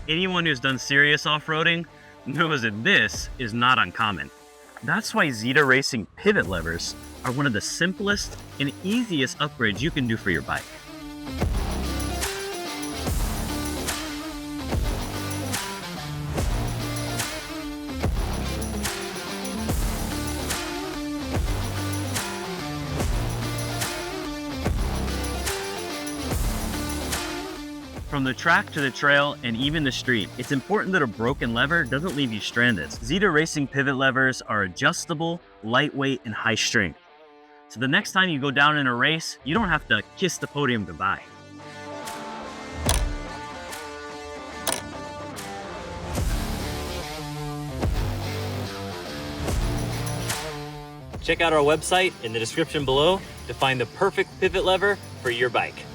Anyone who's done serious off-roading knows that this is not uncommon. That's why ZETA Racing pivot levers are one of the simplest and easiest upgrades you can do for your bike. From the track to the trail and even the street, it's important that a broken lever doesn't leave you stranded. ZETA Racing pivot levers are adjustable, lightweight, and high strength. So the next time you go down in a race, you don't have to kiss the podium goodbye. Check out our website in the description below to find the perfect pivot lever for your bike.